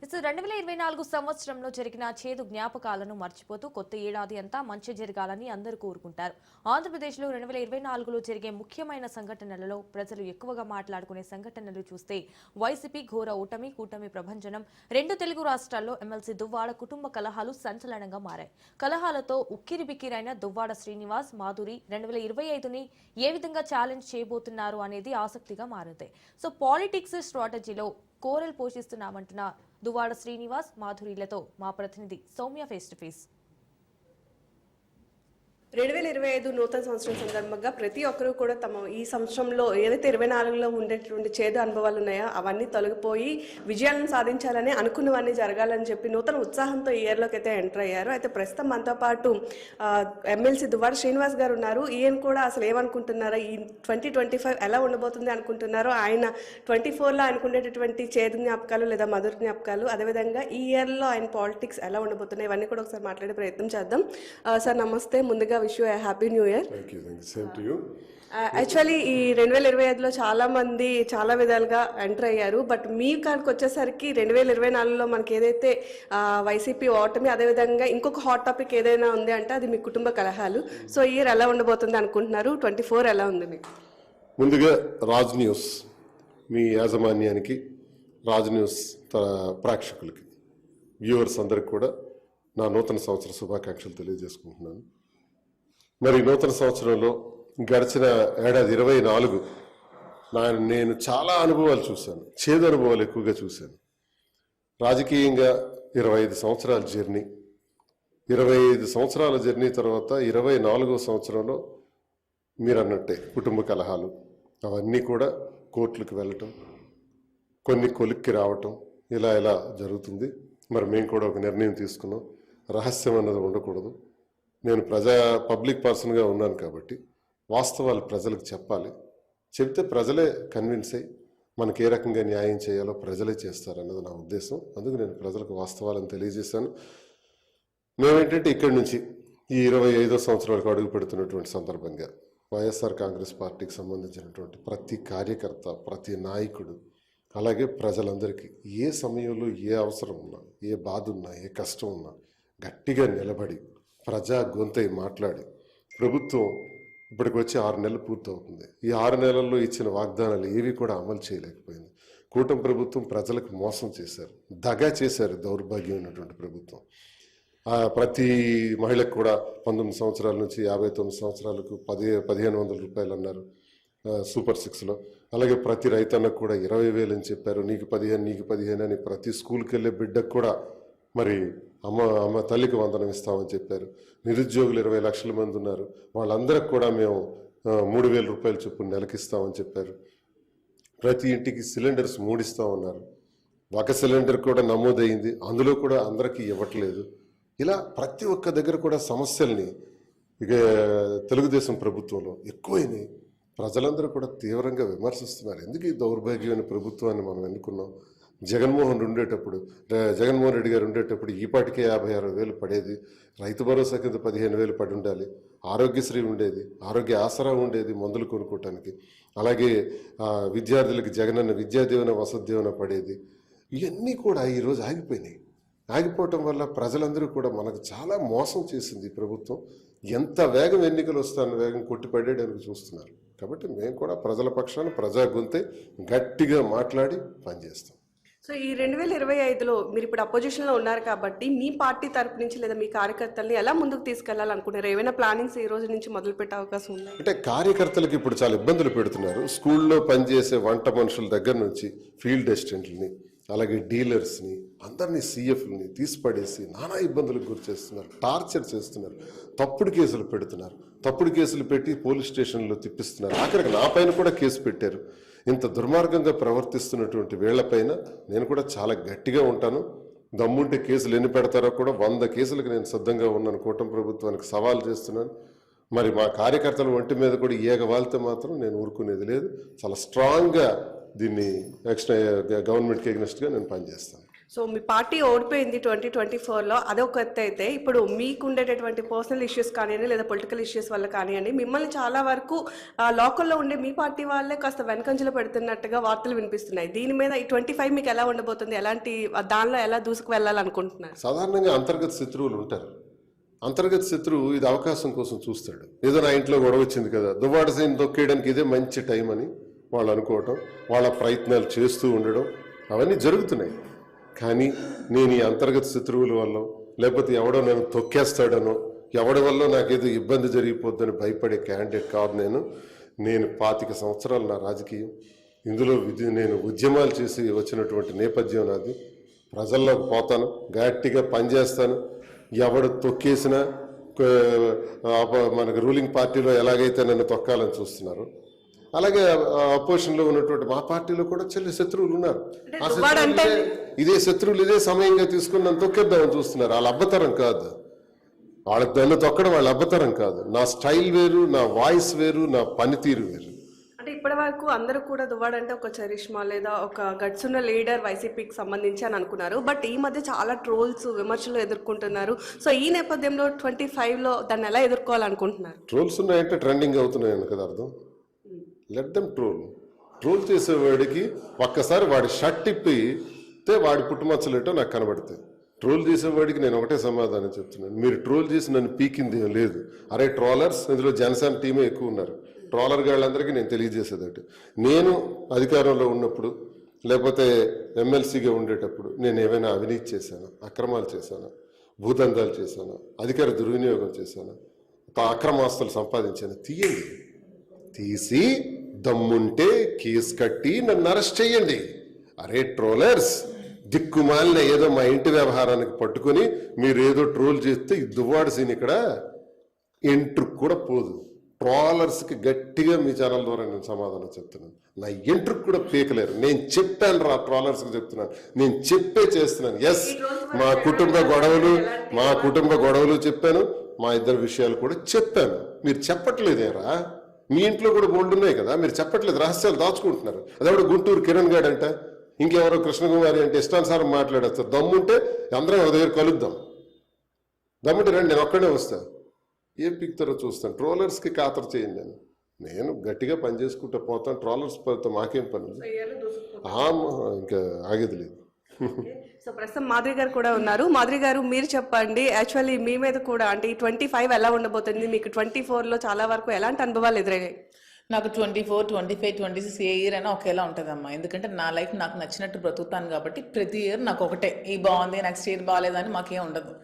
2024 సంవత్సరంలో జరిగిన చేదు జ్ఞాపకాలను మర్చిపోతూ కొత్త ఏడాది అంతా మంచి జరగాలని అందరూ కోరుకుంటారు. ఆంధ్రప్రదేశ్లో 2024లో జరిగే ముఖ్యమైన సంఘటనలలో ప్రజలు ఎక్కువగా మాట్లాడుకునే సంఘటనలు చూస్తే వైసీపీ ఘోర ఓటమి, కూటమి ప్రభంజనం, రెండు తెలుగు రాష్ట్రాల్లో ఎమ్మెల్సీ దువ్వాడ కుటుంబ కలహాలు సంచలనంగా మారాయి. కలహాలతో ఉక్కిరిబిక్కిరైన దువ్వాడ శ్రీనివాస్, మాధురి 2025ని ఏ విధంగా ఛాలెంజ్ చేయబోతున్నారు అనేది ఆసక్తిగా మారింది. సో పాలిటిక్స్ స్ట్రాటజీలో కోరల్ పోషిస్తున్నామంటున్న దువ్వాడ శ్రీనివాస్, మాధురిలతో మా ప్రతినిధి సౌమ్య ఫేస్ టు ఫేస్. 2025 నూతన సంవత్సరం సందర్భంగా ప్రతి ఒక్కరూ కూడా తమ ఈ సంవత్సరంలో ఏదైతే 24లో ఉండేటువంటి చేదు అనుభవాలు ఉన్నాయో అవన్నీ తొలగిపోయి విజయాలను సాధించాలని అనుకున్నవన్నీ జరగాలని చెప్పి నూతన ఉత్సాహంతో ఈ ఇయర్లోకి అయితే ఎంటర్ అయ్యారు. అయితే ప్రస్తుతం మనతో పాటు ఎమ్మెల్సీ దువ్వాడ శ్రీనివాస్ గారు ఉన్నారు. ఈయన కూడా అసలు ఏమనుకుంటున్నారో, ఈ 2025 ఎలా ఉండబోతుంది అనుకుంటున్నారో, ఆయన 24లో అనుకునేటటువంటి చేదు జ్ఞాపకాలు లేదా మధుర జ్ఞాపకాలు, అదేవిధంగా ఈ ఇయర్లో ఆయన పాలిటిక్స్ ఎలా ఉండబోతున్నాయి, ఇవన్నీ కూడా ఒకసారి మాట్లాడే ప్రయత్నం చేద్దాం. సార్ నమస్తే. ముందుగా wish you happy new year. Actually ఈ 2025లో చాలా మంది చాలా విధాలుగా ఎంటర్ అయ్యారు. బట్ మీ కాడికి వచ్చేసరికి 2024లో మనకి ఏదైతే వైసీపీ ఓటమి, అదేవిధంగా ఇంకొక హాట్ టాపిక్ ఏదైనా ఉంది అంటే అది మీ కుటుంబ కలహాలు. సో ఈ ఇయర్ ఎలా ఉండబోతుంది అనుకుంటున్నారు? 24 ఎలా ఉంది మీకు? ముందుగా రాజ్ న్యూస్ మీ యాజమాన్యానికి, రాజ్ న్యూస్ ప్రేక్షకులకి, వ్యూవర్స్ అందరికి కూడా నా నూతన సంవత్సర శుభాకాంక్షలు తెలియజేసుకుంటున్నాను. మరి నూతన సంవత్సరంలో గడిచిన ఏడాది 24 నేను చాలా అనుభవాలు చూశాను, చేదు అనుభవాలు ఎక్కువగా చూశాను. రాజకీయంగా 25 సంవత్సరాల జర్నీ, 25 సంవత్సరాల జర్నీ తర్వాత 24వ సంవత్సరంలో మీరు అన్నట్టే కుటుంబ కలహాలు అవన్నీ కూడా కోర్టులకు వెళ్ళటం, కొన్ని కొలిక్కి రావటం, ఇలా జరుగుతుంది. మరి మేము కూడా ఒక నిర్ణయం తీసుకున్నాం, రహస్యం అన్నది ఉండకూడదు. నేను పబ్లిక్ పర్సన్గా ఉన్నాను కాబట్టి వాస్తవాలు ప్రజలకు చెప్పాలి. చెప్తే ప్రజలే కన్విన్స్ అయ్యి మనకి ఏ రకంగా న్యాయం చేయాలో ప్రజలే చేస్తారన్నది నా ఉద్దేశం. అందుకు నేను ప్రజలకు వాస్తవాలను తెలియజేశాను. మేమేంటంటే ఇక్కడి నుంచి ఈ 25వ సంవత్సరాలకు అడుగు పెడుతున్నటువంటి సందర్భంగా వైఎస్ఆర్ కాంగ్రెస్ పార్టీకి సంబంధించినటువంటి ప్రతి కార్యకర్త, ప్రతి నాయకుడు, అలాగే ప్రజలందరికీ ఏ సమయంలో ఏ అవసరం ఉన్నా, ఏ బాధ ఉన్నా, ఏ కష్టం ఉన్నా గట్టిగా నిలబడి ప్రజా గొంతై మాట్లాడి, ప్రభుత్వం ఇప్పటికి వచ్చి 6 నెలలు పూర్తవుతుంది. ఈ 6 నెలల్లో ఇచ్చిన వాగ్దానాలు ఏవి కూడా అమలు చేయలేకపోయింది. కూటమి ప్రభుత్వం ప్రజలకు మోసం చేశారు, దగా చేశారు. దౌర్భాగ్యమైనటువంటి ప్రభుత్వం. ప్రతి మహిళకు కూడా 19 సంవత్సరాల నుంచి 59 సంవత్సరాలకు 1500 రూపాయలు అన్నారు సూపర్ 6లో. అలాగే ప్రతి రైతన్నకు కూడా 20,000 అని చెప్పారు. నీకు 15 అని ప్రతి స్కూల్కి వెళ్ళే బిడ్డకు కూడా మరి అమ్మ తల్లికి వందనం ఇస్తామని చెప్పారు. నిరుద్యోగులు 20 లక్షల మంది ఉన్నారు, వాళ్ళందరికి కూడా మేము 3,000 రూపాయలు చొప్పున నెలకిస్తామని చెప్పారు. ప్రతి ఇంటికి సిలిండర్స్ 3 ఇస్తామన్నారు. ఒక సిలిండర్ కూడా నమోదైంది, అందులో కూడా అందరికీ ఇవ్వట్లేదు. ఇలా ప్రతి ఒక్క దగ్గర కూడా సమస్యల్ని ఇక తెలుగుదేశం ప్రభుత్వంలో ఎక్కువైనాయి. ప్రజలందరూ కూడా తీవ్రంగా విమర్శిస్తున్నారు. ఎందుకు ఈ దౌర్భాగ్యమైన ప్రభుత్వాన్ని మనం ఎన్నుకున్నాం? జగన్మోహన్ రెడ్డి గారు ఉండేటప్పుడు ఈపాటికే 56,000 పడేది. రైతు భరోసా కింద 15,000 పడి ఉండాలి. ఆరోగ్యశ్రీ ఉండేది, ఆరోగ్య ఆసరా ఉండేది మందులు కొనుక్కోవటానికి. అలాగే విద్యార్థులకి జగనన్న విద్యాదీవెన, వసతి దీవెన పడేది. ఇవన్నీ కూడా ఈరోజు ఆగిపోయినాయి. ఆగిపోవటం వల్ల ప్రజలందరూ కూడా మనకు చాలా మోసం చేసింది ఈ ప్రభుత్వం. ఎంత వేగం ఎన్నికలు వస్తాను వేగం కొట్టిపడేయడానికి చూస్తున్నారు. కాబట్టి మేము కూడా ప్రజల పక్షాన ప్రజా గొంతే గట్టిగా మాట్లాడి పనిచేస్తాం. సో ఈ 2025లో మీరు ఇప్పుడు అపోజిషన్లో ఉన్నారు కాబట్టి మీ పార్టీ తరపు నుంచి లేదా మీ కార్యకర్తల్ని ఎలా ముందుకు తీసుకెళ్లాలనుకుంటారు? ఏమైనా ప్లానింగ్స్ ఈ రోజు నుంచి మొదలు పెట్టే అవకాశం ఉంది? అంటే కార్యకర్తలకు ఇప్పుడు చాలా ఇబ్బందులు పెడుతున్నారు. స్కూల్లో పనిచేసే వంట మనుషుల దగ్గర నుంచి ఫీల్డ్ అసిస్టెంట్లని, అలాగే డీలర్స్ని, అందరినీ CFలని తీసిపడేసి నానా ఇబ్బందులకు గురి చేస్తున్నారు, టార్చర్ చేస్తున్నారు, తప్పుడు కేసులు పెడుతున్నారు. తప్పుడు కేసులు పెట్టి పోలీస్ స్టేషన్లో తిప్పిస్తున్నారు. ఆఖరికి నా పైన కూడా కేసు పెట్టారు. ఇంత దుర్మార్గంగా ప్రవర్తిస్తున్నటువంటి వీళ్లపైన నేను కూడా చాలా గట్టిగా ఉంటాను. దమ్ముంటే కేసులు ఎన్ని పెడతారో కూడా 100 కేసులకు నేను సిద్ధంగా ఉన్నాను. కూటమి ప్రభుత్వానికి సవాల్ చేస్తున్నాను. మరి మా కార్యకర్తల ఒంటి మీద కూడా ఏగవాలితే మాత్రం నేను ఊరుకునేది లేదు. చాలా స్ట్రాంగ్గా దీన్ని గవర్నమెంట్కి ఎగ్నెస్ట్గా నేను పనిచేస్తాను. సో మీ పార్టీ ఓడిపోయింది 2024లో, అదొక ఎత్తు అయితే ఇప్పుడు మీకు ఉండేటటువంటి పర్సనల్ ఇష్యూస్ కానివ్వండి లేదా పొలిటికల్ ఇష్యూస్ వల్ల కానివ్వండి మిమ్మల్ని చాలా వరకు లోకల్లో ఉండే మీ పార్టీ వాళ్ళే కాస్త వెనకంజలో పెడుతున్నట్టుగా వార్తలు వినిపిస్తున్నాయి. దీని మీద ఈ 25 మీకు ఎలా ఉండబోతుంది, ఎలాంటి దానిలో ఎలా దూసుకు వెళ్ళాలనుకుంటున్నారు? సాధారణంగా అంతర్గత శత్రువులు ఉంటారు. అంతర్గత శత్రువు ఇది అవకాశం కోసం చూస్తాడు. ఏదో నా ఇంట్లో గొడవ వచ్చింది కదా, దువ్వాడ సీన్ తొక్కేయడానికి ఇదే మంచి టైం అని వాళ్ళు అనుకోవటం, వాళ్ళ ప్రయత్నాలు చేస్తూ ఉండడం, అవన్నీ జరుగుతున్నాయి. కానీ నేను ఈ అంతర్గత శత్రువుల వల్ల లేకపోతే ఎవడో నన్ను తొక్కేస్తాడనో ఎవడి వల్ల నాకేదో ఇబ్బంది జరిగిపోద్దని భయపడే క్యాండిడేట్ కాదు. నేను 25 సంవత్సరాలు నా రాజకీయం, ఇందులో నేను ఉద్యమాలు చేసి వచ్చినటువంటి నేపథ్యం నాది. ప్రజల్లోకి పోతాను, గట్టిగా పనిచేస్తాను. ఎవడు తొక్కేసినా మనకు రూలింగ్ పార్టీలో ఎలాగైతే నన్ను తొక్కాలని చూస్తున్నారు అలాగే అపోజిషన్లో ఉన్నటువంటి మా పార్టీలో కూడా చెల్లి శత్రువులు ఉన్నారు. ఆ శత్రువులు ఇదే శత్రువులు ఇదే సమయంగా తీసుకుని నన్ను తొక్కేద్దామని చూస్తున్నారు. వాళ్ళ అబ్బతరం కాదు, వాళ్ళకి నన్ను తొక్కడం వాళ్ళ అబ్బతరం కాదు. నా స్టైల్ వేరు, నా వాయిస్ వేరు, నా పనితీరు వేరు. అంటే ఇప్పటి వరకు అందరూ కూడా దువ్వాడ అంటే ఒక చరిష్మా లేదా ఒక గట్స్ ఉన్న లీడర్ వైసీపీకి సంబంధించి అని అనుకున్నారు. బట్ ఈ మధ్య చాలా ట్రోల్స్ విమర్శలు ఎదుర్కొంటున్నారు. సో ఈ నేపథ్యంలో 25లో దాన్ని ఎలా ఎదుర్కోవాలనుకుంటున్నారు? ట్రోల్స్ ఉన్నాయంటే ట్రెండింగ్ అవుతున్నాయని కదా అర్థం. లెట్ దెమ్ ట్రోల్ చేసేవాడికి ఒక్కసారి వాడి షర్ట్ ఇప్పితే వాడి పుట్టుమచ్చలేటో నాకు కనబడతాయి. ట్రోల్ చేసేవాడికి నేను ఒకటే సమాధానం చెప్తున్నాను, మీరు ట్రోల్ చేసి నన్ను పీకింది ఏం లేదు. అరే ట్రోలర్స్, ఇందులో జనసేన టీమే ఎక్కువ ఉన్నారు. ట్రోలర్ గాళ్ళందరికీ నేను తెలియజేసేదట, నేను అధికారంలో ఉన్నప్పుడు లేకపోతే ఎమ్మెల్సీగా ఉండేటప్పుడు నేను ఏమైనా అవినీతి చేశాను, అక్రమాలు చేశాను, భూదందాలు చేశాను, అధికార దుర్వినియోగం చేశాను, అక్రమాస్తులు సంపాదించాను, తీసి దమ్ముంటే కేసు కట్టి నన్ను అరెస్ట్ చేయండి. అరే ట్రోలర్స్, దిక్కుమాలిన ఏదో మా ఇంటి వ్యవహారానికి పట్టుకుని మీరు ఏదో ట్రోల్ చేస్తే ఈ దువ్వాడ సీన్ ఇక్కడ ఎంట్రుకు కూడా పోదు. ట్రోలర్స్కి గట్టిగా మీ ఛానల్ ద్వారా నేను సమాధానం చెప్తున్నాను, నా ఎంట్రుకు కూడా పీకలేరు. నేను చెప్పాను రా ట్రోలర్స్కి చెప్తున్నాను, నేను చేస్తున్నాను. ఎస్, మా కుటుంబ గొడవలు చెప్పాను, మా ఇద్దరు విషయాలు కూడా చెప్పాను. మీరు చెప్పట్లేదేరా, మీ ఇంట్లో కూడా గోల్డ్ ఉన్నాయి కదా, మీరు చెప్పట్లేదు, రహస్యాలు దాచుకుంటున్నారు. అదేవిడ గుంటూరు కిరణ్ గారు అంట, ఇంకెవరో కృష్ణకుమారి అంటే ఇష్టానుసారం మాట్లాడేస్తారు. దమ్ముంటే అందరం ఒక దగ్గర కలుద్దాం, దమ్ముంటే రండి, నేను ఒక్కడే వస్తాను. ఏం పిక్తారో చూస్తాను. ట్రోలర్స్కి ఖాతరు చేయండి. నేను గట్టిగా పని చేసుకుంటూ పోతాను. ట్రోలర్స్ పనితో మాకేం పని, ఇంకా ఆగేది లేదు. సో ప్రస్తుతం మాధురి గారు కూడా ఉన్నారు. మాధురి గారు, మీరు చెప్పండి, యాక్చువల్లీ మీ మీద కూడా అంటే ఈ 25 ఎలా ఉండబోతుంది, మీకు 24లో చాలా వరకు ఎలాంటి అనుభవాలు ఎదురయ్యాయి? నాకు 24, 25, 26 ఏ ఇయర్ అయినా ఒకేలా ఉంటుందమ్మా. ఎందుకంటే నా లైఫ్ నాకు నచ్చినట్టు బ్రతుకుతాను కాబట్టి ప్రతి ఇయర్ నాకు ఒకటే, ఈ బాగుంది నెక్స్ట్ ఇయర్ బాగాలేదని మాకేం ఉండదు.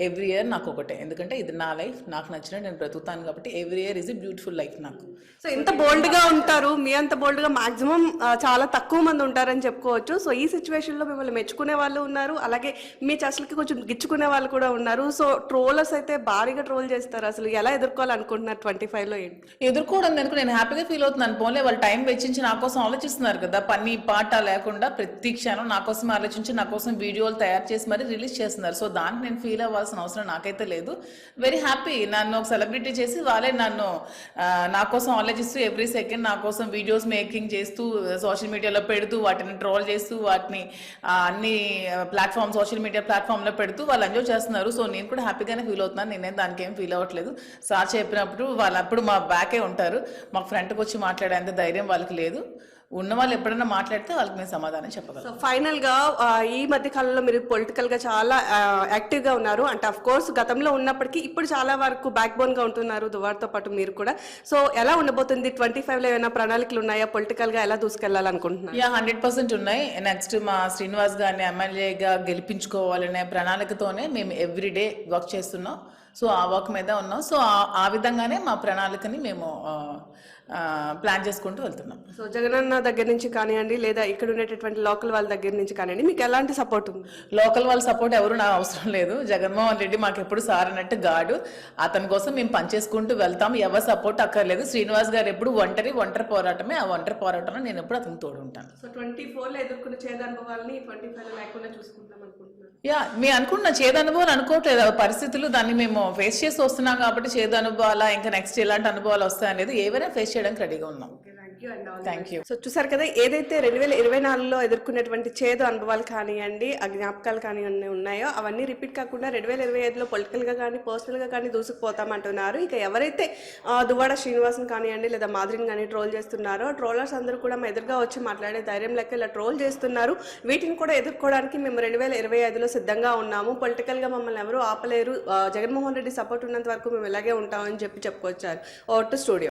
ఎవ్రీ ఇయర్ నాకు ఒకటే, ఎందుకంటే ఇది నా లైఫ్, నాకు నచ్చినట్టు నేను బ్రతుకుతాను కాబట్టి every year is a beautiful life నాకు. సో ఇంత బోల్డ్గా ఉంటారు, మీ అంత బోల్డ్గా మాక్సిమం చాలా తక్కువ మంది ఉంటారని చెప్పుకోవచ్చు. సో ఈ సిచ్యువేషన్లో మిమ్మల్ని మెచ్చుకునే వాళ్ళు ఉన్నారు, అలాగే మీ చర్చలకి కొంచెం గిచ్చుకునే వాళ్ళు కూడా ఉన్నారు. సో ట్రోలర్స్ అయితే భారీగా ట్రోల్ చేస్తారు. అసలు ఎలా ఎదుర్కోవాలనుకుంటున్నారు 25లో? ఏంటి ఎదుర్కోవడం నేను హ్యాపీగా ఫీల్ అవుతున్నాను. పోలే వాళ్ళు టైం వెచ్చించి నా కోసం ఆలోచిస్తున్నారు కదా, పని పాట లేకుండా ప్రతి క్షణం నా కోసం ఆలోచించి నా కోసం వీడియోలు తయారు చేసి మరీ రిలీజ్ చేస్తున్నారు. సో దానికి నేను ఫీల్ అవ్వాల్సిన అవసరం నాకైతే లేదు. Very happy. నన్ను ఒక సెలబ్రిటీ చేసి వాళ్ళే నన్ను నా కోసం ఆలోచిస్తూ ఎవ్రీ సెకండ్ నా కోసం వీడియోస్ మేకింగ్ చేస్తూ సోషల్ మీడియాలో పెడుతూ వాటిని ట్రోల్ చేస్తూ వాటిని అన్ని సోషల్ మీడియా ప్లాట్ఫామ్లో పెడుతూ వాళ్ళు ఎంజాయ్ చేస్తున్నారు. సో నేను కూడా హ్యాపీగానే ఫీల్ అవుతున్నాను. నేనేం దానికి ఏం ఫీల్ అవ్వట్లేదు. సార్ చెప్పినప్పుడు వాళ్ళు అప్పుడు మా బ్యాకే ఉంటారు, మాకు ఫ్రంట్కి వచ్చి మాట్లాడేంత ధైర్యం వాళ్ళకి లేదు. ఉన్న వాళ్ళు ఎప్పుడైనా మాట్లాడితే వాళ్ళకి మేము సమాధానం చెప్పగలం. సో ఫైనల్గా ఈ మధ్య కాలంలో మీరు పొలిటికల్గా చాలా యాక్టివ్గా ఉన్నారు. అంటే అఫ్ కోర్స్ గతంలో ఉన్నప్పటికీ ఇప్పుడు చాలా వరకు బ్యాక్ బోన్గా ఉంటున్నారు దువ్వాడతో పాటు మీరు కూడా. సో ఎలా ఉండబోతుంది 25లో? ఏమైనా ప్రణాళికలు ఉన్నాయా? పొలిటికల్గా ఎలా దూసుకెళ్లాలనుకుంటున్నారు? 100% ఉన్నాయి. నెక్స్ట్ మా శ్రీనివాస్ గారిని ఎమ్మెల్యేగా గెలిపించుకోవాలనే ప్రణాళికతోనే మేము ఎవ్రీడే వర్క్ చేస్తున్నాం. సో ఆ వర్క్ మీద ఉన్నాం. సో ఆ విధంగానే మా ప్రణాళికని మేము ప్లాన్ చేసుకుంటూ వెళ్తున్నాం. సో జగనన్న దగ్గర నుంచి కానివ్వండి లేదా ఇక్కడ ఉండేటటువంటి లోకల్ వాళ్ళ దగ్గర నుంచి కానివ్వండి, మీకు ఎలాంటి సపోర్ట్ ఉంది? లోకల్ వాళ్ళ సపోర్ట్ ఎవరు నాకు అవసరం లేదు. జగన్మోహన్ రెడ్డి మాకు ఎప్పుడు సార్ అన్నట్టు గాడు, అతని కోసం మేము పనిచేసుకుంటూ వెళ్తాం. ఎవరు సపోర్ట్ అక్కర్లేదు. శ్రీనివాస్ గారు ఎప్పుడు ఒంటరి పోరాటమే. ఆ ఒంటరి పోరాటంలో నేను ఎప్పుడు అతను తోడు ఉంటాను. సో 24లో ఎదుర్కొన్న చేదనుభవాలని 25లో లేకుండా చూసుకుంటాం అనుకుంటున్నాను. మేము అనుకున్న చేదు అనుభవాలు అనుకోవట్లేదు, పరిస్థితులు దాన్ని మేము ఫేస్ చేసి వస్తున్నాం కాబట్టి చేదు అనుభవాలా ఇంకా నెక్స్ట్ ఎలాంటి అనుభవాలు వస్తాయనేది ఏవైనా ఫేస్ చేయడానికి రెడీగా ఉన్నాం. Thank you. సో చూసారు కదా, ఏదైతే 2024లో ఎదుర్కొన్నటువంటి చేదు అనుభవాలు కానివ్వండి, ఆ జ్ఞాపకాలు కానివ్వండి ఉన్నాయో అవన్నీ రిపీట్ కాకుండా 2025లో పొలిటికల్గా కానీ పర్సనల్గా కానీ దూసుకుపోతామంటున్నారు. ఇక ఎవరైతే దువ్వాడ శ్రీనివాసన్ కానివ్వండి లేదా మాధురిని కానీ ట్రోల్ చేస్తున్నారో, ట్రోలర్స్ అందరూ కూడా మా ఎదురుగా వచ్చి మాట్లాడే ధైర్యం లెక్క ఇలా ట్రోల్ చేస్తున్నారు. వీటిని కూడా ఎదుర్కోవడానికి మేము 2025లో సిద్ధంగా ఉన్నాము. పొలిటికల్గా మమ్మల్ని ఎవరు ఆపలేరు. జగన్మోహన్ రెడ్డి సపోర్ట్ ఉన్నంత వరకు మేము ఇలాగే ఉంటామని చెప్పుకొచ్చారు. Over to studio.